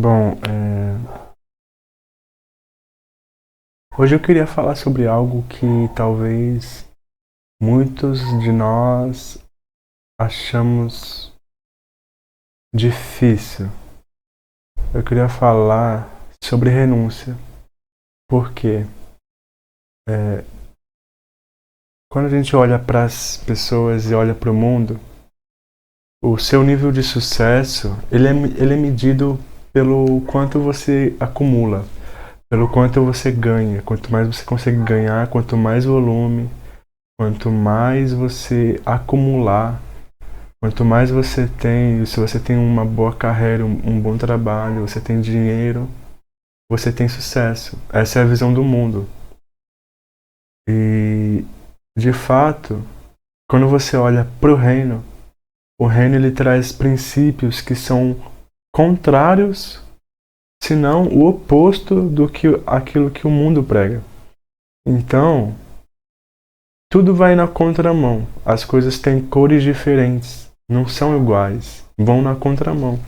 Bom, hoje eu queria falar sobre algo que talvez muitos de nós achamos difícil. Eu queria falar sobre renúncia, porque é, quando a gente olha para as pessoas e olha para o mundo, o seu nível de sucesso ele é medido pelo quanto você acumula, pelo quanto você ganha. Quanto mais você consegue ganhar, quanto mais volume, quanto mais você acumular, quanto mais você tem, se você tem uma boa carreira, um bom trabalho, você tem dinheiro, você tem sucesso. Essa é a visão do mundo. E, de fato, quando você olha para o reino ele traz princípios que são contrários, se não o oposto do que aquilo que o mundo prega. Então, tudo vai na contramão. As coisas têm cores diferentes, não são iguais, vão na contramão.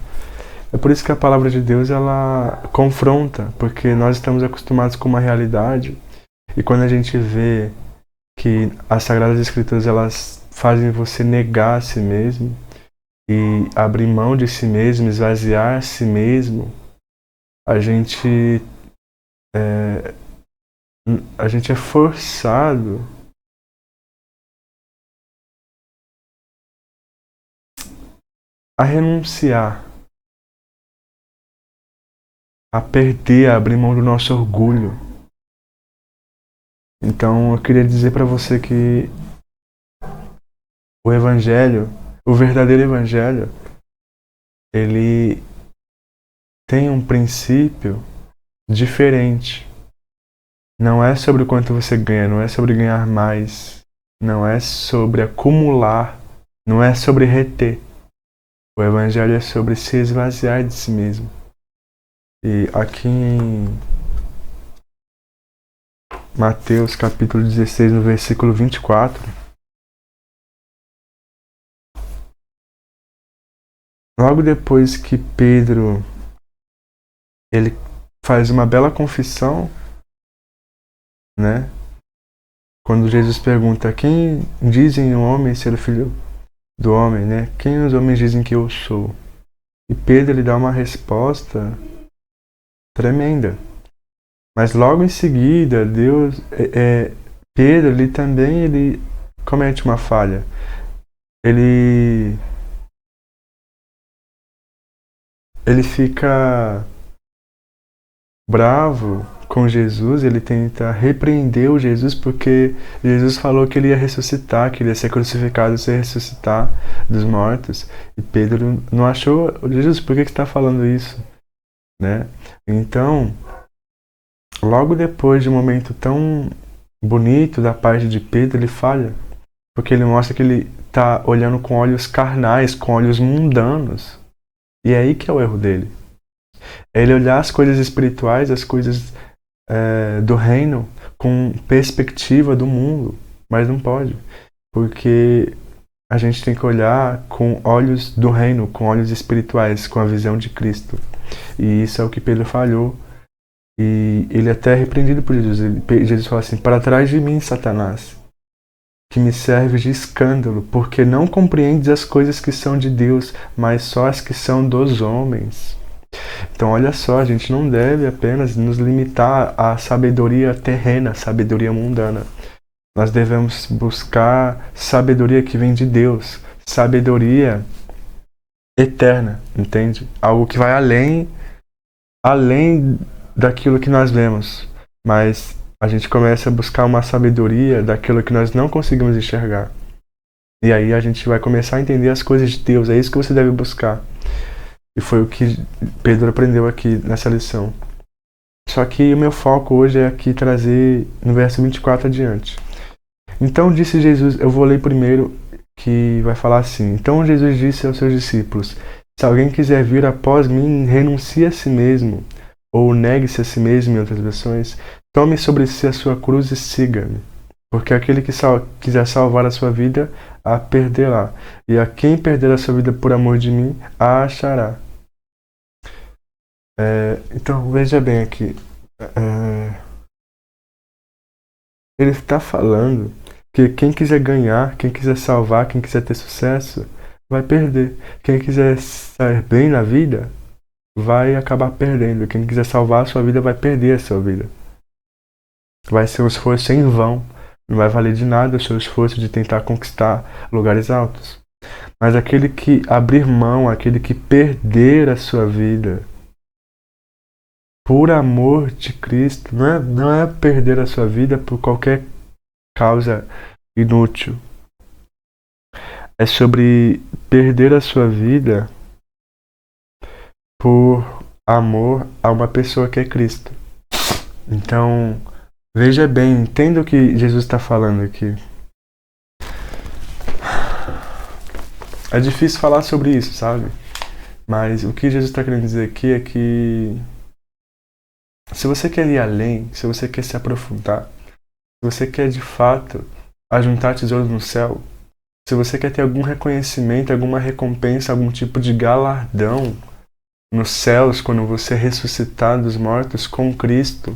É por isso que a palavra de Deus ela confronta, porque nós estamos acostumados com uma realidade e quando a gente vê que as Sagradas Escrituras elas fazem você negar a si mesmo e abrir mão de si mesmo, esvaziar a si mesmo, a gente é, a gente é forçado a renunciar, a perder, a abrir mão do nosso orgulho. Então eu queria dizer para você que o evangelho, o verdadeiro evangelho, ele tem um princípio diferente. Não é sobre o quanto você ganha, não é sobre ganhar mais, não é sobre acumular, não é sobre reter. O evangelho é sobre se esvaziar de si mesmo. E aqui em Mateus capítulo 16, no versículo 24, logo depois que Pedro ele faz uma bela confissão, né? Quando Jesus pergunta quem dizem o homem ser o filho do homem, né? Quem os homens dizem que eu sou? E Pedro ele dá uma resposta tremenda. Mas logo em seguida, Pedro ele também ele comete uma falha. Ele ele fica bravo com Jesus, ele tenta repreender o Jesus porque Jesus falou que ele ia ressuscitar, que ele ia ser crucificado e ser ressuscitar dos mortos. E Pedro não achou, Jesus, por que você está falando isso? Né? Então, logo depois de um momento tão bonito da parte de Pedro, ele falha, porque ele mostra que ele está olhando com olhos carnais, com olhos mundanos. E é aí que é o erro dele. É ele olhar as coisas espirituais, as coisas do reino com perspectiva do mundo, mas não pode, porque a gente tem que olhar com olhos do reino, com olhos espirituais, com a visão de Cristo. E isso é o que Pedro falhou. E ele até é repreendido por Jesus. Jesus fala assim: para trás de mim, Satanás, que me serve de escândalo, porque não compreendes as coisas que são de Deus, mas só as que são dos homens. Então, olha só, a gente não deve apenas nos limitar à sabedoria terrena, sabedoria mundana. Nós devemos buscar sabedoria que vem de Deus, sabedoria eterna, entende? Algo que vai além daquilo que nós vemos, mas a gente começa a buscar uma sabedoria daquilo que nós não conseguimos enxergar. E aí a gente vai começar a entender as coisas de Deus, é isso que você deve buscar. E foi o que Pedro aprendeu aqui nessa lição. Só que o meu foco hoje é aqui trazer no verso 24 adiante. Então disse Jesus, eu vou ler primeiro, que vai falar assim: então Jesus disse aos seus discípulos: se alguém quiser vir após mim, renuncie a si mesmo, ou negue-se a si mesmo, em outras versões, tome sobre si a sua cruz e siga-me. Porque aquele que quiser salvar a sua vida, a perderá. E a quem perder a sua vida por amor de mim, a achará. Então, veja bem aqui. Ele está falando que quem quiser ganhar, quem quiser salvar, quem quiser ter sucesso, vai perder. Quem quiser sair bem na vida, vai acabar perdendo. Quem quiser salvar a sua vida, vai perder a sua vida. Vai ser um esforço em vão. Não vai valer de nada o seu esforço de tentar conquistar lugares altos. Mas aquele que abrir mão, aquele que perder a sua vida por amor de Cristo, não é perder a sua vida por qualquer causa inútil. É sobre perder a sua vida por amor a uma pessoa que é Cristo. Então, veja bem, entenda o que Jesus está falando aqui. É difícil falar sobre isso, sabe? Mas o que Jesus está querendo dizer aqui é que se você quer ir além, se você quer se aprofundar, se você quer de fato ajuntar tesouros no céu, se você quer ter algum reconhecimento, alguma recompensa, algum tipo de galardão nos céus quando você ressuscitar dos mortos com Cristo,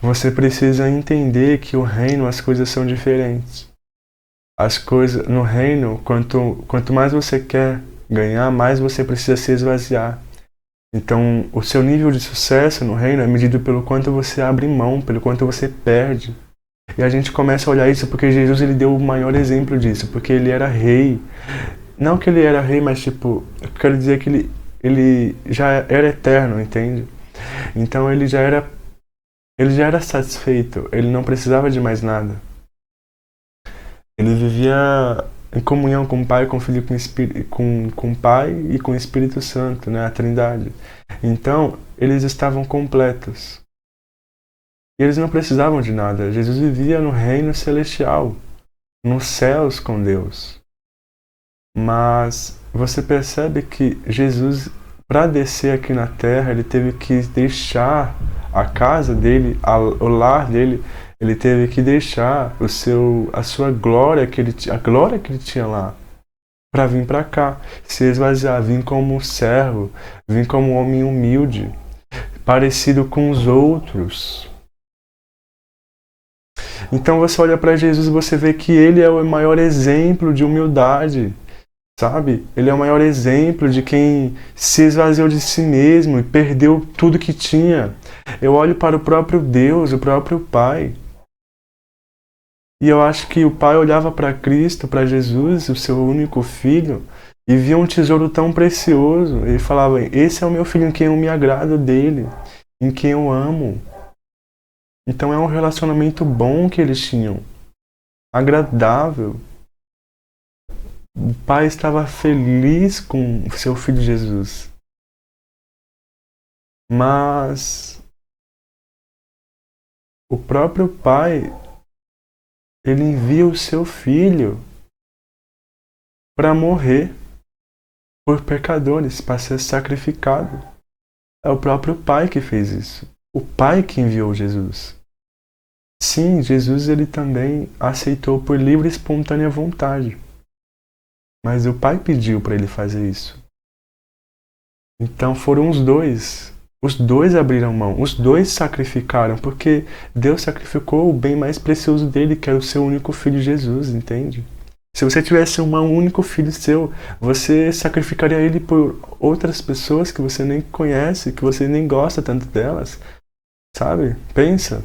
você precisa entender que o reino, as coisas são diferentes. As coisas no reino, quanto mais você quer ganhar, mais você precisa se esvaziar. Então, o seu nível de sucesso no reino é medido pelo quanto você abre mão, pelo quanto você perde. E a gente começa a olhar isso porque Jesus ele deu o maior exemplo disso, porque ele era rei. Não que ele era rei, mas tipo, eu quero dizer que ele já era eterno, entende? Então ele já era satisfeito, ele não precisava de mais nada. Ele vivia em comunhão com o Pai, com o Filho, com o Pai e com o Espírito Santo, né, a Trindade. Então, eles estavam completos. E eles não precisavam de nada. Jesus vivia no reino celestial, nos céus com Deus. Mas você percebe que Jesus, para descer aqui na terra, ele teve que deixar a casa dele, o lar dele, ele teve que deixar a sua glória a glória que ele tinha lá, para vir para cá, se esvaziar, vir como servo, vir como um homem humilde, parecido com os outros. Então você olha para Jesus e você vê que ele é o maior exemplo de humildade, sabe? Ele é o maior exemplo de quem se esvaziou de si mesmo e perdeu tudo que tinha. Eu olho para o próprio Deus, o próprio Pai. E eu acho que o Pai olhava para Cristo, para Jesus, o seu único filho, e via um tesouro tão precioso. Ele falava, esse é o meu filho em quem eu me agrado dele, em quem eu amo. Então é um relacionamento bom que eles tinham, agradável. O pai estava feliz com seu filho Jesus. Mas o próprio pai, ele envia o seu filho para morrer por pecadores, para ser sacrificado. É o próprio pai que fez isso. O pai que enviou Jesus. Sim, Jesus ele também aceitou por livre e espontânea vontade. Mas o pai pediu para ele fazer isso. Então foram os dois. Os dois abriram mão, os dois sacrificaram, porque Deus sacrificou o bem mais precioso dele, que era o seu único filho Jesus, entende? Se você tivesse um único filho seu, você sacrificaria ele por outras pessoas que você nem conhece, que você nem gosta tanto delas, sabe? Pensa.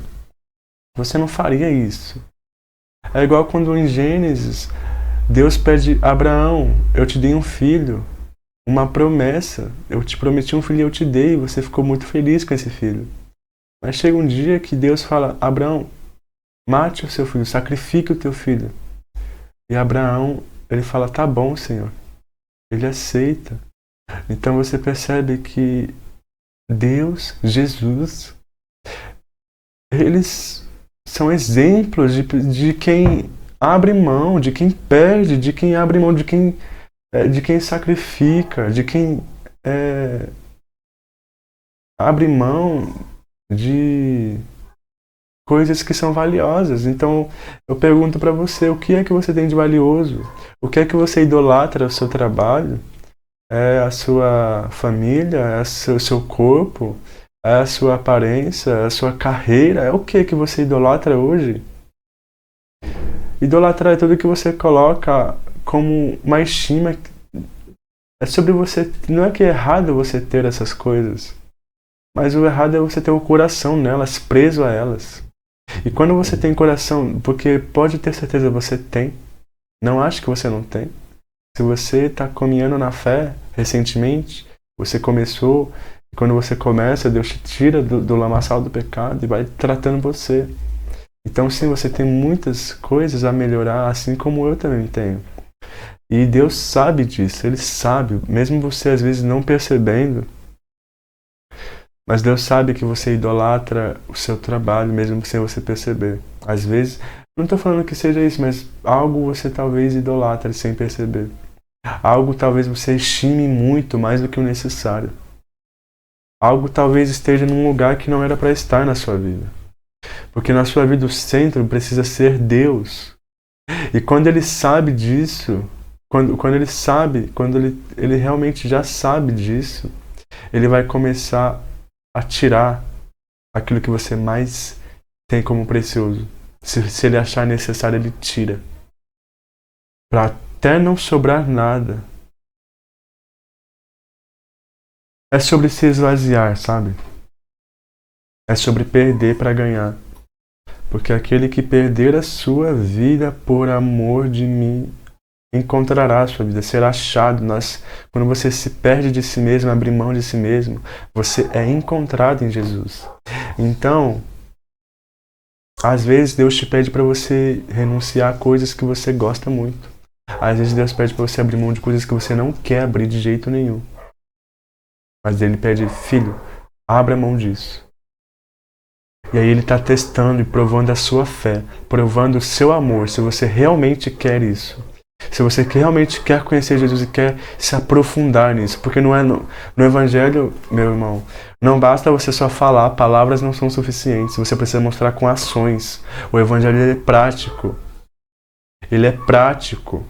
Você não faria isso. É igual quando em Gênesis, Deus pede a Abraão, eu te dei um filho, uma promessa, eu te prometi um filho e eu te dei, e você ficou muito feliz com esse filho. Mas chega um dia que Deus fala, Abraão, mate o seu filho, sacrifique o teu filho. E Abraão, ele fala, tá bom, Senhor. Ele aceita. Então você percebe que Deus, Jesus, eles são exemplos de quem abre mão, de quem perde, de quem abre mão, de quem sacrifica, de quem abre mão de coisas que são valiosas. Então, eu pergunto para você, o que é que você tem de valioso? O que é que você idolatra no seu trabalho? É a sua família? É o seu corpo? É a sua aparência? É a sua carreira? É o que você idolatra hoje? Idolatrar é tudo que você coloca como uma estima. É sobre você. Não é que é errado você ter essas coisas, mas o errado é você ter o coração nelas, preso a elas. E quando você tem coração, porque pode ter certeza você tem, não acho que você não tem. Se você está caminhando na fé recentemente, você começou, e quando você começa, Deus te tira do lamaçal do pecado e vai tratando você. Então, sim, você tem muitas coisas a melhorar, assim como eu também tenho. E Deus sabe disso, Ele sabe, mesmo você às vezes não percebendo, mas Deus sabe que você idolatra o seu trabalho, mesmo sem você perceber. Às vezes, não estou falando que seja isso, mas algo você talvez idolatre sem perceber. Algo talvez você estime muito mais do que o necessário. Algo talvez esteja num lugar que não era para estar na sua vida. Porque na sua vida o centro precisa ser Deus. E quando ele sabe disso, quando ele realmente já sabe disso, ele vai começar a tirar aquilo que você mais tem como precioso. Se ele achar necessário, ele tira. Para até não sobrar nada. É sobre se esvaziar, sabe? É sobre perder para ganhar. Porque aquele que perder a sua vida por amor de mim encontrará a sua vida, será achado. Quando você se perde de si mesmo, abre mão de si mesmo, você é encontrado em Jesus. Então, às vezes Deus te pede para você renunciar a coisas que você gosta muito. Às vezes Deus pede para você abrir mão de coisas que você não quer abrir de jeito nenhum. Mas Ele pede, filho, abra mão disso. E aí Ele está testando e provando a sua fé, provando o seu amor, se você realmente quer isso. Se você realmente quer conhecer Jesus e quer se aprofundar nisso. Porque não é no Evangelho, meu irmão, não basta você só falar, palavras não são suficientes. Você precisa mostrar com ações. O Evangelho ele é prático. Ele é prático.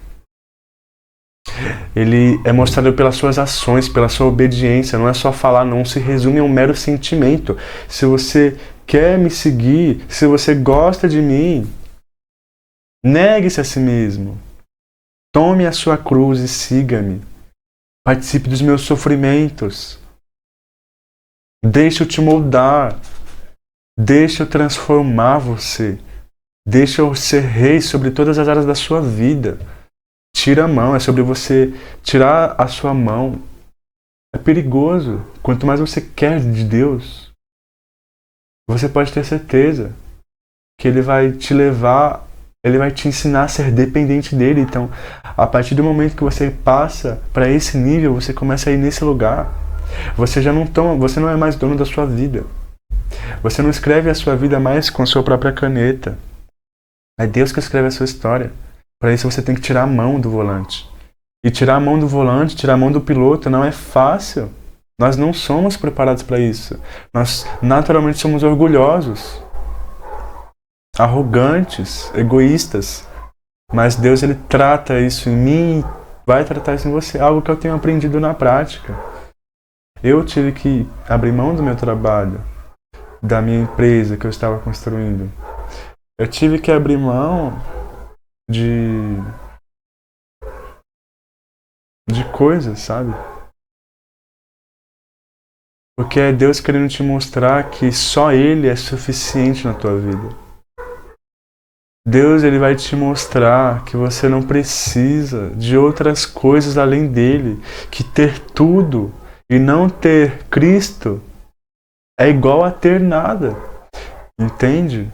Ele é mostrado pelas suas ações, pela sua obediência. Não é só falar, não se resume a um mero sentimento. Se você quer me seguir, se você gosta de mim, negue-se a si mesmo. Tome a sua cruz e siga-me. Participe dos meus sofrimentos. Deixa eu te moldar. Deixa eu transformar você. Deixa eu ser rei sobre todas as áreas da sua vida. Tira a mão, é sobre você tirar a sua mão. É perigoso. Quanto mais você quer de Deus, você pode ter certeza que Ele vai te levar, Ele vai te ensinar a ser dependente dEle. Então, a partir do momento que você passa para esse nível, você começa a ir nesse lugar. Você não é mais dono da sua vida. Você não escreve a sua vida mais com a sua própria caneta. É Deus que escreve a sua história. Para isso você tem que tirar a mão do volante. E tirar a mão do volante, tirar a mão do piloto não é fácil. Nós não somos preparados para isso. Nós naturalmente somos orgulhosos, arrogantes, egoístas. Mas Deus ele trata isso em mim, vai tratar isso em você. Algo que eu tenho aprendido na prática. Eu tive que abrir mão do meu trabalho, da minha empresa que eu estava construindo. Eu tive que abrir mão de coisas, sabe? Porque é Deus querendo te mostrar que só Ele é suficiente na tua vida. Deus ele vai te mostrar que você não precisa de outras coisas além dele, que ter tudo e não ter Cristo é igual a ter nada. Entende?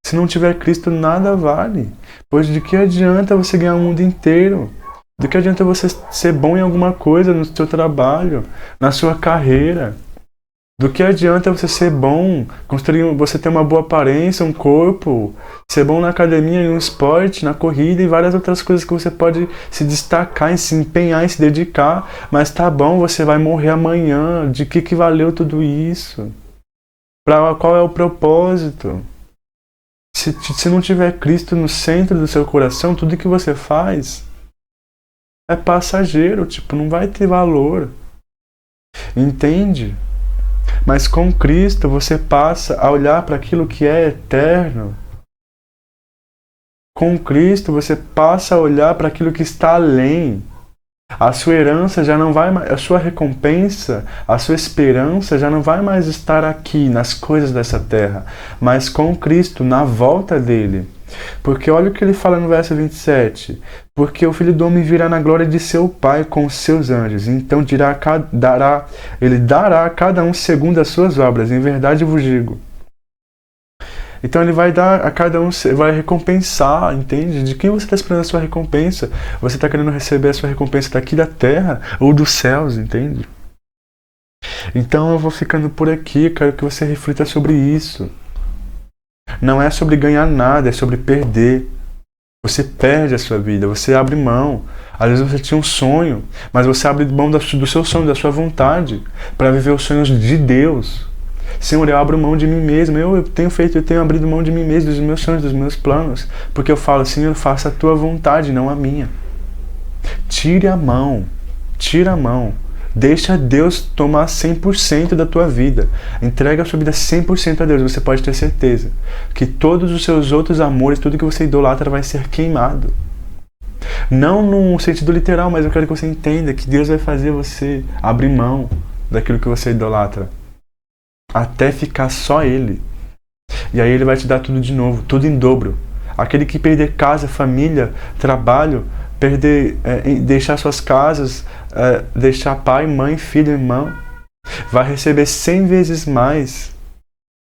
Se não tiver Cristo, nada vale. Pois de que adianta você ganhar o mundo inteiro? Do que adianta você ser bom em alguma coisa no seu trabalho, na sua carreira? Do que adianta você ser bom, você ter uma boa aparência, um corpo, ser bom na academia, no esporte, na corrida e várias outras coisas que você pode se destacar, se empenhar e se dedicar, mas tá bom, você vai morrer amanhã, de que valeu tudo isso? Qual é o propósito? Se não tiver Cristo no centro do seu coração, tudo que você faz é passageiro, tipo, não vai ter valor. Entende? Mas com Cristo você passa a olhar para aquilo que é eterno. Com Cristo você passa a olhar para aquilo que está além. A sua herança já não vai mais, a sua recompensa, a sua esperança já não vai mais estar aqui nas coisas dessa terra, mas com Cristo, na volta dele. Porque olha o que ele fala no verso 27. Porque o Filho do Homem virá na glória de seu Pai com os seus anjos. Então ele dará a cada um segundo as suas obras. Em verdade vos digo. Então ele vai dar a cada um, vai recompensar, entende? De quem você está esperando a sua recompensa? Você está querendo receber a sua recompensa daqui da terra ou dos céus, entende? Então eu vou ficando por aqui, quero que você reflita sobre isso. Não é sobre ganhar nada, é sobre perder. Você perde a sua vida, você abre mão. Às vezes você tinha um sonho, mas você abre mão do seu sonho, da sua vontade, para viver os sonhos de Deus. Senhor, eu abro mão de mim mesmo, eu tenho abrido mão de mim mesmo, dos meus sonhos, dos meus planos, porque eu falo, Senhor, faça a tua vontade, não a minha. Tire a mão, deixa Deus tomar 100% da tua vida, entrega a sua vida 100% a Deus, você pode ter certeza que todos os seus outros amores, tudo que você idolatra vai ser queimado. Não no sentido literal, mas eu quero que você entenda que Deus vai fazer você abrir mão daquilo que você idolatra. Até ficar só Ele. E aí Ele vai te dar tudo de novo, tudo em dobro. Aquele que perder casa, família, trabalho, deixar suas casas, deixar pai, mãe, filho, irmão, vai receber 100 vezes mais.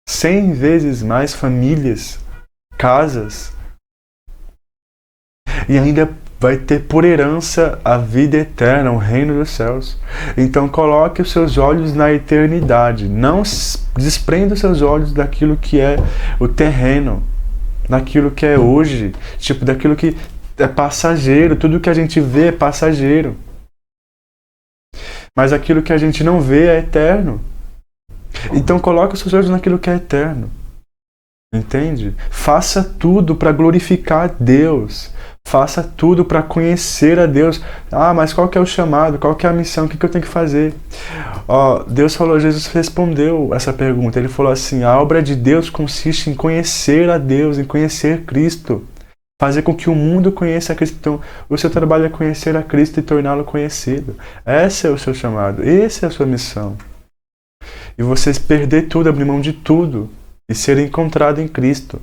100 vezes mais famílias, casas. E ainda vai ter por herança a vida eterna, o reino dos céus. Então coloque os seus olhos na eternidade. Não desprenda os seus olhos daquilo que é o terreno, daquilo que é hoje, tipo daquilo que é passageiro. Tudo que a gente vê é passageiro. Mas aquilo que a gente não vê é eterno. Então coloque os seus olhos naquilo que é eterno. Entende? Faça tudo para glorificar Deus. Faça tudo para conhecer a Deus. Ah, mas qual que é o chamado? Qual que é a missão? O que eu tenho que fazer? Deus falou, Jesus respondeu essa pergunta. Ele falou assim, a obra de Deus consiste em conhecer a Deus, em conhecer Cristo. Fazer com que o mundo conheça a Cristo. Então, o seu trabalho é conhecer a Cristo e torná-lo conhecido. Esse é o seu chamado. Essa é a sua missão. E vocês perder tudo, abrir mão de tudo e ser encontrado em Cristo.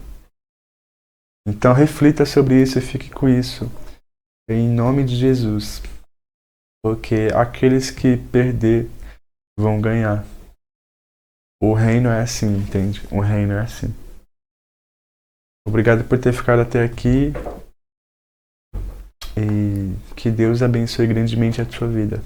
Então reflita sobre isso e fique com isso. Em nome de Jesus. Porque aqueles que perder vão ganhar. O reino é assim, entende? O reino é assim. Obrigado por ter ficado até aqui. E que Deus abençoe grandemente a sua vida.